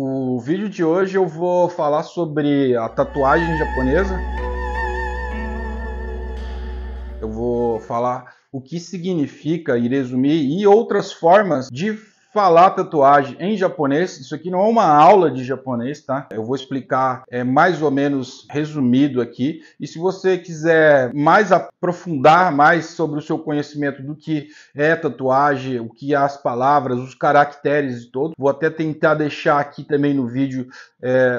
O vídeo de hoje eu vou falar sobre a tatuagem japonesa. Eu vou falar o que significa Irezumi e outras formas de falar tatuagem em japonês. Isso aqui não é uma aula de japonês, tá? Eu vou explicar mais ou menos resumido aqui. E se você quiser mais aprofundar mais sobre o seu conhecimento do que é tatuagem, o que é as palavras, os caracteres e todo, vou até tentar deixar aqui também no vídeo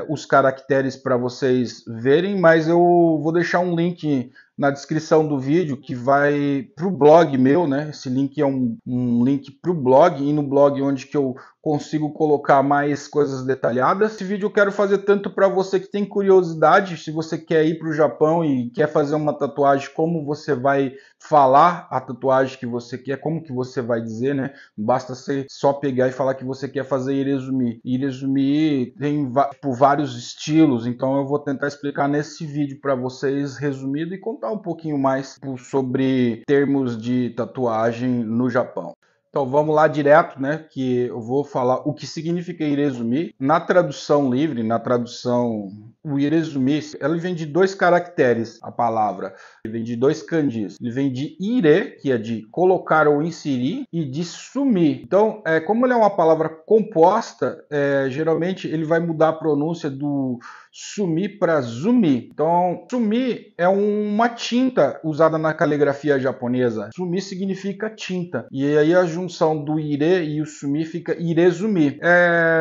os caracteres para vocês verem, mas eu vou deixar um link na descrição do vídeo que vai para o blog meu, né? Esse link é um link para o blog, e no blog onde que eu consigo colocar mais coisas detalhadas. Esse vídeo eu quero fazer tanto para você que tem curiosidade, se você quer ir para o Japão e quer fazer uma tatuagem, como você vai falar a tatuagem que você quer, como que você vai dizer, né? Não basta você só pegar e falar que você quer fazer Irezumi. Irezumi tem vários estilos, então eu vou tentar explicar nesse vídeo para vocês resumido e contar um pouquinho mais sobre termos de tatuagem no Japão. Então vamos lá direto, né, que eu vou falar o que significa Irezumi. Na tradução livre, na tradução, o Irezumi, ele vem de dois caracteres, a palavra. Ele vem de dois kanjis. Ele vem de ire, que é de colocar ou inserir, e de sumi. Então, como ele é uma palavra composta, geralmente ele vai mudar a pronúncia do sumi para zumi. Então, sumi é uma tinta usada na caligrafia japonesa. Sumi significa tinta. E aí a junção do ire e o sumi fica irezumi.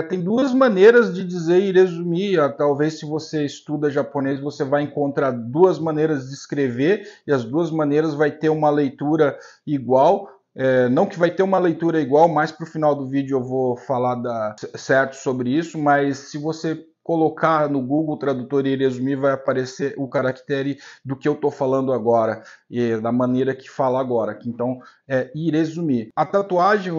Tem duas maneiras de dizer irezumi. Talvez se você estuda japonês, você vai encontrar duas maneiras de escrever e as duas maneiras vai ter uma leitura igual. Não que vai ter uma leitura igual, mas para o final do vídeo eu vou falar certo sobre isso, mas se você colocar no Google Tradutor Irezumi vai aparecer o caractere do que eu estou falando agora, e da maneira que fala agora. Então é Irezumi. A tatuagem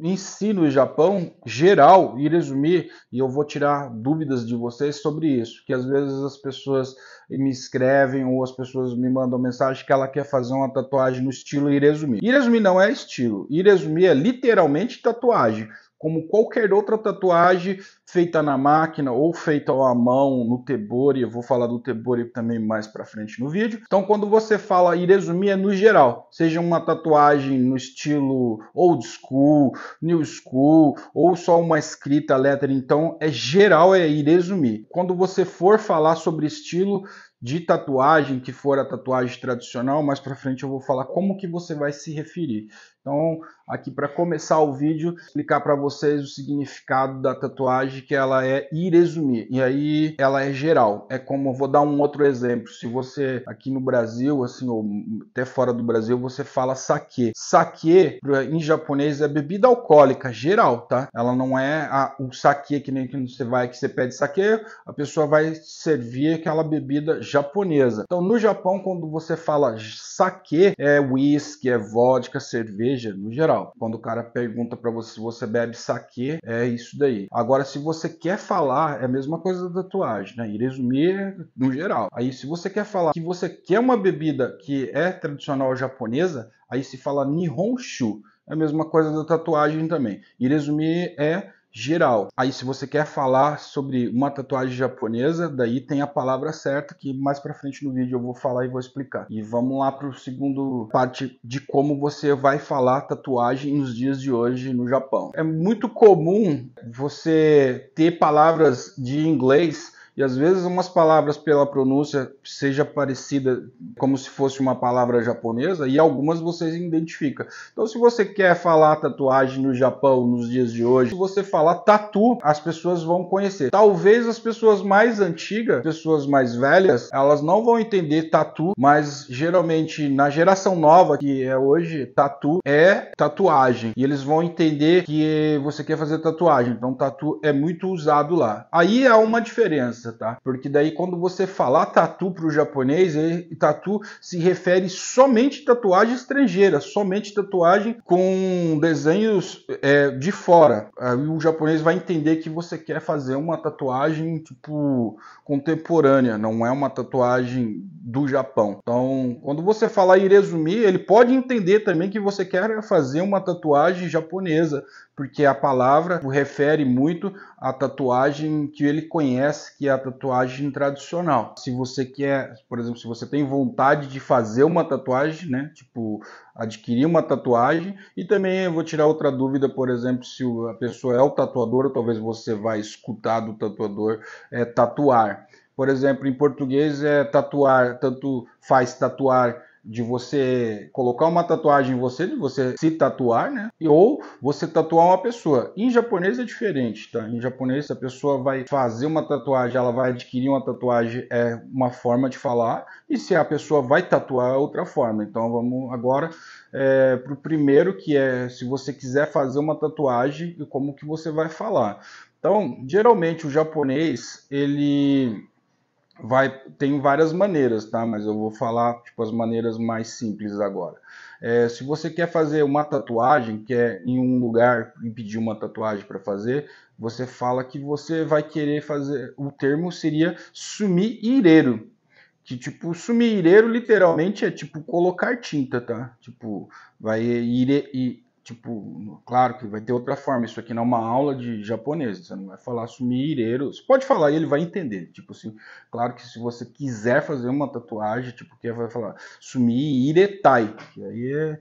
em si no Japão, geral, Irezumi, e eu vou tirar dúvidas de vocês sobre isso, que às vezes as pessoas me escrevem ou as pessoas me mandam mensagem que ela quer fazer uma tatuagem no estilo Irezumi. Irezumi não é estilo, Irezumi é literalmente tatuagem. Como qualquer outra tatuagem feita na máquina ou feita à mão no tebori, eu vou falar do tebori também mais para frente no vídeo. Então, quando você fala Irezumi é no geral, seja uma tatuagem no estilo old school, new school ou só uma escrita letra, então é geral, é Irezumi. Quando você for falar sobre estilo de tatuagem, que for a tatuagem tradicional, mais para frente eu vou falar como que você vai se referir. Então, aqui para começar o vídeo, explicar para vocês o significado da tatuagem, que ela é Irezumi, e aí ela é geral. É como, eu vou dar um outro exemplo, se você aqui no Brasil, assim, ou até fora do Brasil, você fala sake. Sake, em japonês, é bebida alcoólica, geral, tá? Ela não é o sake, que nem que você vai, que você pede sake, a pessoa vai servir aquela bebida japonesa. Então, no Japão, quando você fala sake, é whisky, é vodka, cerveja, no geral. Quando o cara pergunta para você se você bebe sake, é isso daí. Agora, se você quer falar, é a mesma coisa da tatuagem, né? Irezumi é no geral. Aí, se você quer falar que você quer uma bebida que é tradicional japonesa, aí se fala Nihonshu. É a mesma coisa da tatuagem também. Irezumi é geral. Aí se você quer falar sobre uma tatuagem japonesa, daí tem a palavra certa que mais pra frente no vídeo eu vou falar e vou explicar. E vamos lá para o segundo parte de como você vai falar tatuagem nos dias de hoje no Japão. É muito comum você ter palavras de inglês e às vezes umas palavras pela pronúncia seja parecida como se fosse uma palavra japonesa e algumas vocês identificam. Então se você quer falar tatuagem no Japão nos dias de hoje, se você falar tatu, as pessoas vão conhecer. Talvez as pessoas mais antigas, pessoas mais velhas, elas não vão entender tatu, mas geralmente na geração nova, que é hoje, tatu é tatuagem. E eles vão entender que você quer fazer tatuagem. Então tatu é muito usado lá. Aí há uma diferença. Tá? Porque daí quando você falar tatu para o japonês, tatu se refere somente a tatuagem estrangeira, somente tatuagem com desenhos de fora. Aí o japonês vai entender que você quer fazer uma tatuagem tipo contemporânea, não é uma tatuagem do Japão. Então, quando você falar Irezumi, ele pode entender também que você quer fazer uma tatuagem japonesa, porque a palavra refere muito à tatuagem que ele conhece, que é a tatuagem tradicional. Se você quer, por exemplo, se você tem vontade de fazer uma tatuagem, né, tipo, adquirir uma tatuagem, e também eu vou tirar outra dúvida, por exemplo, se a pessoa é o tatuador, ou talvez você vai escutar do tatuador tatuar. Por exemplo, em português é tatuar, tanto faz tatuar de você colocar uma tatuagem em você, de você se tatuar, né? Ou você tatuar uma pessoa. Em japonês é diferente, tá? Em japonês, se a pessoa vai fazer uma tatuagem, ela vai adquirir uma tatuagem, é uma forma de falar, e se a pessoa vai tatuar, é outra forma. Então vamos agora para o primeiro, que é se você quiser fazer uma tatuagem, e como que você vai falar. Então, geralmente o japonês, ele tem várias maneiras, tá? Mas eu vou falar tipo as maneiras mais simples agora. Se você quer fazer uma tatuagem, quer em um lugar e pedir uma tatuagem para fazer, você fala que você vai querer fazer. O termo seria sumiireiro, que tipo sumiireiro literalmente é tipo colocar tinta, tá? Tipo vai tipo, claro que vai ter outra forma. Isso aqui não é uma aula de japonês. Você não vai falar sumiireiro. Você pode falar e ele vai entender. Tipo assim, claro que se você quiser fazer uma tatuagem, tipo, que vai falar sumiiretai. Que aí é,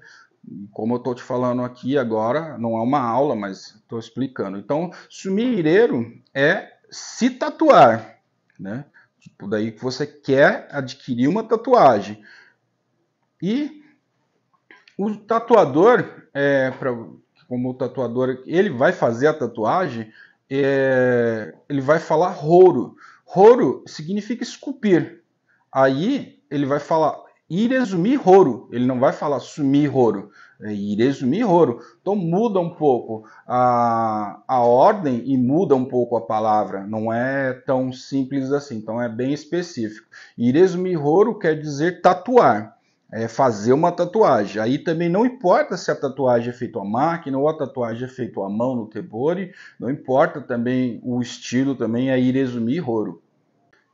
como eu estou te falando aqui agora, não é uma aula, mas estou explicando. Então, sumiireiro é se tatuar, né? Tipo, daí que você quer adquirir uma tatuagem. E o tatuador, como o tatuador, ele vai fazer a tatuagem, ele vai falar roro. Roro significa esculpir. Aí ele vai falar irezumi roro. Ele não vai falar sumi roro. É irezumi roro. Então muda um pouco a ordem e muda um pouco a palavra. Não é tão simples assim. Então é bem específico. Irezumi roro quer dizer tatuar. Fazer uma tatuagem. Aí também não importa se a tatuagem é feita à máquina ou a tatuagem é feita à mão no tebori, não importa também o estilo, também é irezumi roro.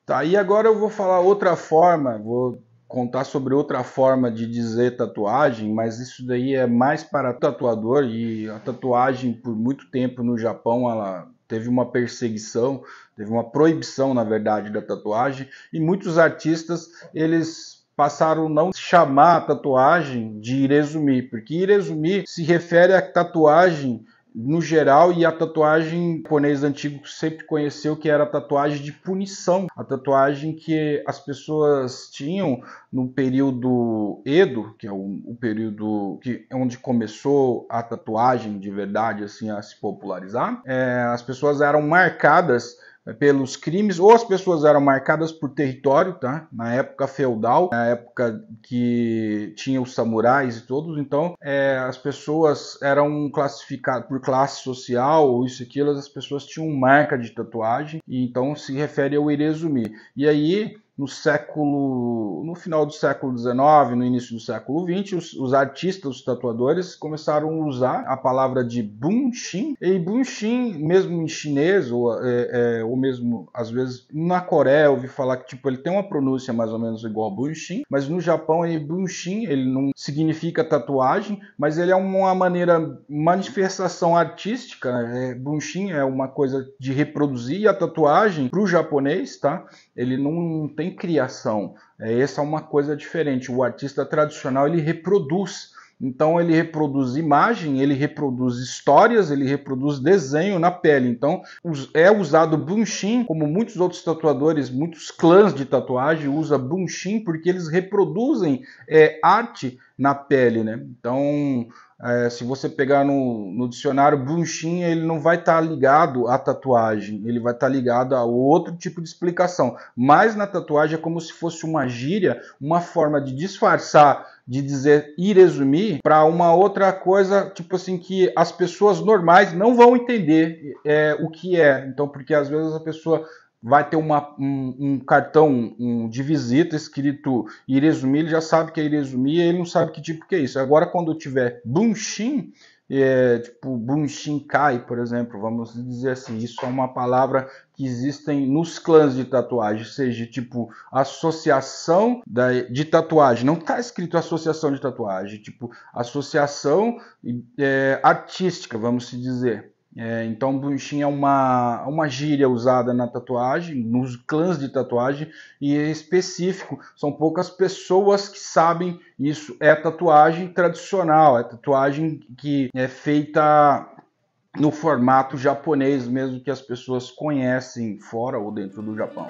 Tá, e agora eu vou falar outra forma, vou contar sobre outra forma de dizer tatuagem, mas isso daí é mais para tatuador, e a tatuagem por muito tempo no Japão ela teve uma perseguição, teve uma proibição na verdade da tatuagem, e muitos artistas eles passaram a não chamar a tatuagem de irezumi, porque irezumi se refere à tatuagem no geral, e a tatuagem japonês antigo sempre conheceu que era a tatuagem de punição, a tatuagem que as pessoas tinham no período Edo, que é o período onde começou a tatuagem de verdade assim a se popularizar. As pessoas eram marcadas pelos crimes, ou as pessoas eram marcadas por território, tá? Na época feudal, na época que tinha os samurais e todos, então as pessoas eram classificadas por classe social, ou isso e aquilo, as pessoas tinham marca de tatuagem, e então se refere ao irezumi. E aí, no final do século XIX, no início do século XX, os artistas, os tatuadores, começaram a usar a palavra de bunshin, e bunshin, mesmo em chinês, ou mesmo, às vezes, na Coreia, eu ouvi falar que tipo, ele tem uma pronúncia mais ou menos igual a bunshin, mas no Japão, bunshin, ele não significa tatuagem, mas ele é uma manifestação artística, bunshin é uma coisa de reproduzir, e a tatuagem, para o japonês, tá? Ele não tem criação. Essa é uma coisa diferente. O artista tradicional ele reproduz. Então ele reproduz imagem, ele reproduz histórias, ele reproduz desenho na pele. Então é usado bunshin, como muitos outros tatuadores, muitos clãs de tatuagem usam bunshin porque eles reproduzem arte na pele, né? Então se você pegar no dicionário, bunshin ele não vai estar ligado à tatuagem, ele vai estar ligado a outro tipo de explicação. Mas na tatuagem é como se fosse uma gíria, uma forma de disfarçar, de dizer irezumi para uma outra coisa, tipo assim, que as pessoas normais não vão entender o que é. Então, porque às vezes a pessoa vai ter um cartão de visita escrito irezumi, ele já sabe que é irezumi e ele não sabe que tipo que é isso. Agora, quando tiver bunshin, tipo Bunshinkai, por exemplo, vamos dizer assim, isso é uma palavra que existem nos clãs de tatuagem, ou seja, tipo associação de tatuagem, não está escrito associação de tatuagem, tipo associação artística, vamos se dizer. Então, Bunshin é uma gíria usada na tatuagem, nos clãs de tatuagem, e é específico, são poucas pessoas que sabem isso. É tatuagem tradicional, é tatuagem que é feita no formato japonês, mesmo que as pessoas conhecem fora ou dentro do Japão.